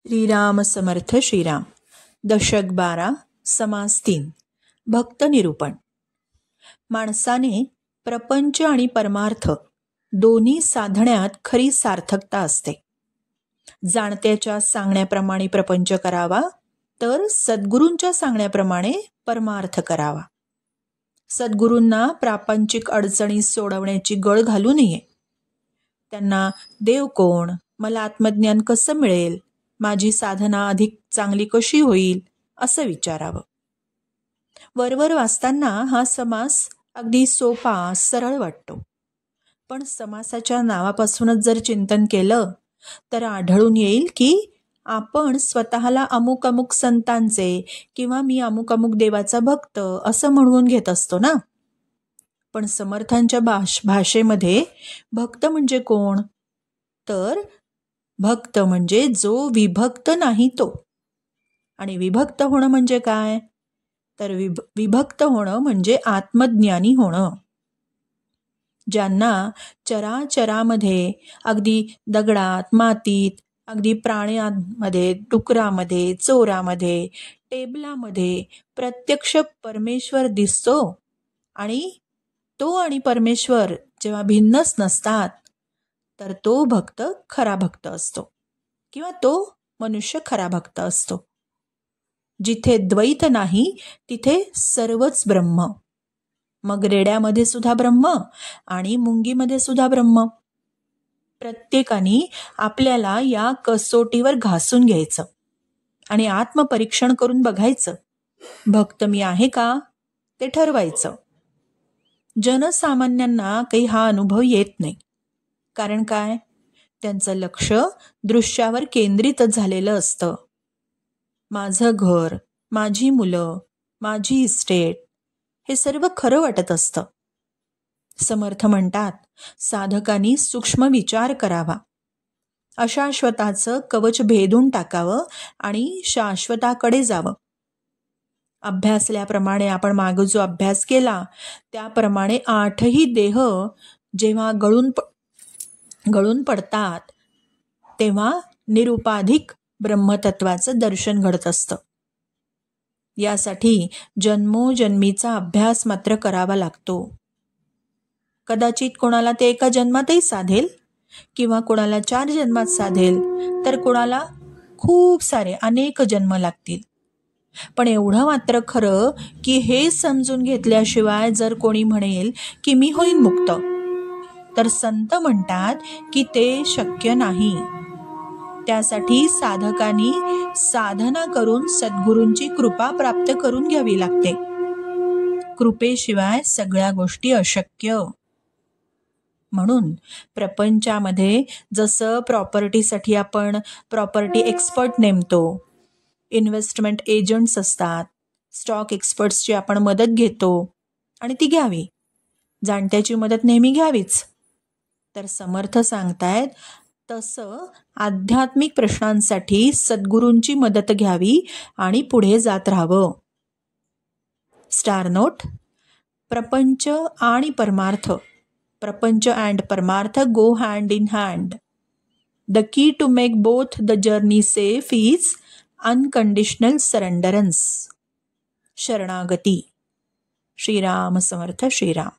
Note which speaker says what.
Speaker 1: श्रीराम समर्थ श्रीराम. दशक 12 समास 3. भक्त निरूपण. माणसाने प्रपंच आणि परमार्थ दोन्ही साधण्यात खरी सार्थकता असते. जाणत्याच्या सांगण्याप्रमाणे प्रपंच करावा तर सद्गुरूंच्या सांगण्याप्रमाणे परमार्थ करावा. सद्गुरूंना प्रापंचिक अडचणी सोडवण्याची गळ घालू नये. त्यांना देव कोण, मला आत्मज्ञान कसं मिळेल, माझी साधना अधिक चांगली कशी होईल असं विचारावं. वरवर वाचताना हा समास अगदी सोपा सरळ वाटतो, पण समासाच्या नावापासूनच जर चिंतन केलं तर आढळून येईल की आपण स्वतःला अमुक अमुक संतांचे किंवा मी अमुक अमुक देवाचा भक्त असं म्हणून घेत असतो ना. पण समर्थांच्या भाषेमध्ये भक्त म्हणजे कोण, तर भक्त म्हणजे जो विभक्त नाही तो. आणि विभक्त होणं म्हणजे काय, तर विभक्त होणं म्हणजे आत्मज्ञानी होणं. ज्यांना चराचरामध्ये, अगदी दगडात, मातीत, अगदी प्राण्यांमध्ये, डुकरामध्ये, चोरामध्ये, टेबलामध्ये प्रत्यक्ष परमेश्वर दिसतो आणि तो आणि परमेश्वर जेव्हा भिन्नच नसतात तर तो भक्त खरा भक्त असतो किंवा तो मनुष्य खरा भक्त असतो. जिथे द्वैत नाही तिथे सर्वच ब्रह्म. मग रेड्यामध्ये सुद्धा ब्रह्म आणि मुंगीमध्ये सुद्धा ब्रह्म. प्रत्येकाने आपल्याला या कसोटीवर घासून घ्यायचं आणि आत्मपरीक्षण करून बघायचं. भक्त मी आहे का ते ठरवायचं. जनसामान्यांना काही हा अनुभव येत नाही. कारण काय, त्यांचं लक्ष दृश्यावर केंद्रित झालेलं असतं. माझं घर, माझी मुलं, माझी इस्टेट हे सर्व खरं वाटत असतं. समर्थ म्हणतात, साधकांनी सूक्ष्म विचार करावा. अशाश्वताचं कवच भेदून टाकावं आणि शाश्वताकडे जावं. अभ्यासल्याप्रमाणे आपण मागे जो अभ्यास केला त्याप्रमाणे 8ही देह जेव्हा गळून पडतात तेव्हा निरुपाधिक ब्रह्मतत्वाचं दर्शन घडत असतं. यासाठी जन्मोजन्मीचा अभ्यास मात्र करावा लागतो. कदाचित कोणाला ते एका जन्मातही साधेल किंवा कोणाला 4 जन्मात साधेल, तर कोणाला खूप सारे अनेक जन्म लागतील. पण एवढं मात्र खरं की हे समजून घेतल्याशिवाय जर कोणी म्हणेल की मी होईन मुक्त, तर संत म्हणतात की ते शक्य नाही. त्यासाठी साधकांनी साधना करून सद्गुरूंची कृपा प्राप्त करून घ्यावी लागते. कृपेशिवाय सगळ्या गोष्टी अशक्य. म्हणून प्रपंचामध्ये जसं प्रॉपर्टीसाठी आपण प्रॉपर्टी एक्सपर्ट नेमतो, इन्व्हेस्टमेंट एजंट्स असतात, स्टॉक एक्सपर्ट्सची आपण मदत घेतो आणि ती घ्यावी. जाणत्याची मदत नेहमी घ्यावीच. तर समर्थ सांगतायत तसं आध्यात्मिक प्रश्नांसाठी सद्गुरूंची मदत घ्यावी आणि पुढे जात राहावं. स्टार नोट: प्रपंच आणि परमार्थ, prapanch and parmarth go hand in hand. The key to make both the journey safe is unconditional surrenderance. Sharanagati. Shriram Samarth Shriram.